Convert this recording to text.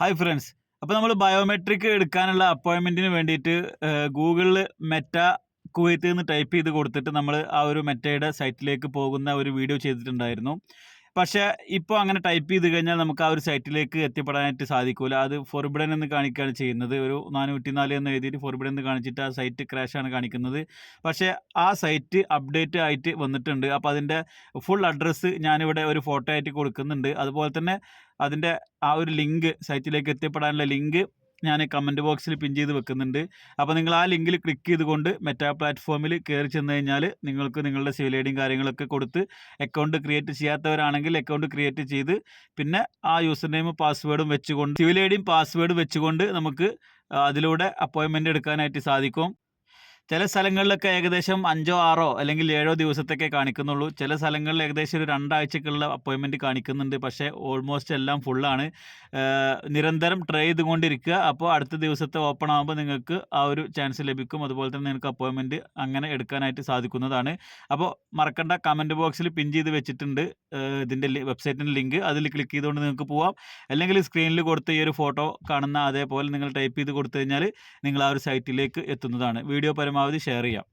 Hi friends. അപ്പോൾ നമ്മൾ biometric എടുക്കാനുള്ള അപ്പോയിൻമെൻറ്റിന് വേണ്ടിയിട്ട് ഗൂഗിളിൽ മെറ്റ കുവൈത്ത് എന്ന് ടൈപ്പ് ചെയ്ത് കൊടുത്തിട്ട് നമ്മൾ ആ ഒരു മെറ്റയുടെ സൈറ്റിലേക്ക് പോകുന്ന ഒരു വീഡിയോ ചെയ്തിട്ടുണ്ടായിരുന്നു. പക്ഷേ ഇപ്പോൾ അങ്ങനെ ടൈപ്പ് ചെയ്ത് കഴിഞ്ഞാൽ നമുക്ക് ആ ഒരു സൈറ്റിലേക്ക് എത്തിപ്പെടാനായിട്ട് സാധിക്കില്ല. അത് ഫോർബിഡൻ എന്ന് കാണിക്കുകയാണ് ചെയ്യുന്നത്. ഒരു 404 എന്ന് എഴുതിയിട്ട് ഫോർബിഡൻ എന്ന് കാണിച്ചിട്ട് ആ സൈറ്റ് ക്രാഷാണ് കാണിക്കുന്നത്. പക്ഷേ ആ സൈറ്റ് അപ്ഡേറ്റ് ആയിട്ട് വന്നിട്ടുണ്ട്. അപ്പോൾ അതിൻ്റെ ഫുൾ അഡ്രസ്സ് ഞാനിവിടെ ഒരു ഫോട്ടോ ആയിട്ട് കൊടുക്കുന്നുണ്ട്. അതുപോലെ തന്നെ അതിൻ്റെ ആ ഒരു ലിങ്ക് സൈറ്റിലേക്ക് എത്തിപ്പെടാനുള്ള ലിങ്ക് ഞാൻ കമൻറ്റ് ബോക്സിൽ പിൻ ചെയ്ത് വെക്കുന്നുണ്ട്. അപ്പോൾ നിങ്ങൾ ആ ലിങ്കിൽ ക്ലിക്ക് ചെയ്തുകൊണ്ട് മെറ്റാ പ്ലാറ്റ്ഫോമിൽ കയറി ചെന്ന് കഴിഞ്ഞാൽ നിങ്ങൾക്ക് നിങ്ങളുടെ സിവിൽ ഐഡിയും കാര്യങ്ങളൊക്കെ കൊടുത്ത് അക്കൗണ്ട് ക്രിയേറ്റ് ചെയ്യാത്തവരാണെങ്കിൽ അക്കൗണ്ട് ക്രിയേറ്റ് ചെയ്ത് പിന്നെ ആ യൂസർ നെയിമും പാസ്വേഡും വെച്ചുകൊണ്ട് സിവിൽ ഐഡിയും പാസ്വേഡും വെച്ചുകൊണ്ട് നമുക്ക് അതിലൂടെ അപ്പോയിൻമെൻറ്റ് എടുക്കാനായിട്ട് സാധിക്കും. ചില സ്ഥലങ്ങളിലൊക്കെ ഏകദേശം 5 6 അല്ലെങ്കിൽ 7 ദിവസത്തൊക്കെ കാണിക്കുന്നുള്ളൂ. ചില സ്ഥലങ്ങളിൽ ഏകദേശം ഒരു 2 ആഴ്ചക്കുള്ള അപ്പോയിൻമെൻറ്റ് കാണിക്കുന്നുണ്ട്. പക്ഷേ ഓൾമോസ്റ്റ് എല്ലാം ഫുള്ളാണ്. നിരന്തരം ട്രൈ ചെയ്തുകൊണ്ടിരിക്കുക. അപ്പോൾ അടുത്ത ദിവസത്തെ ഓപ്പൺ ആകുമ്പോൾ നിങ്ങൾക്ക് ആ ഒരു ചാൻസ് ലഭിക്കും. അതുപോലെ തന്നെ നിങ്ങൾക്ക് അപ്പോയിൻമെൻറ്റ് അങ്ങനെ എടുക്കാനായിട്ട് സാധിക്കുന്നതാണ്. അപ്പോൾ മറക്കണ്ട, കമൻറ്റ് ബോക്സിൽ പിൻ ചെയ്ത് വെച്ചിട്ടുണ്ട് ഇതിൻ്റെ വെബ്സൈറ്റിൻ്റെ ലിങ്ക്. അതിൽ ക്ലിക്ക് ചെയ്തുകൊണ്ട് നിങ്ങൾക്ക് പോവാം. അല്ലെങ്കിൽ സ്ക്രീനിൽ കൊടുത്ത ഈ ഒരു ഫോട്ടോ കാണുന്ന അതേപോലെ നിങ്ങൾ ടൈപ്പ് ചെയ്ത് കൊടുത്തു കഴിഞ്ഞാൽ നിങ്ങൾ ആ ഒരു സൈറ്റിലേക്ക് എത്തുന്നതാണ്. വീഡിയോ പരമാവധി ഷെയർ ചെയ്യാം.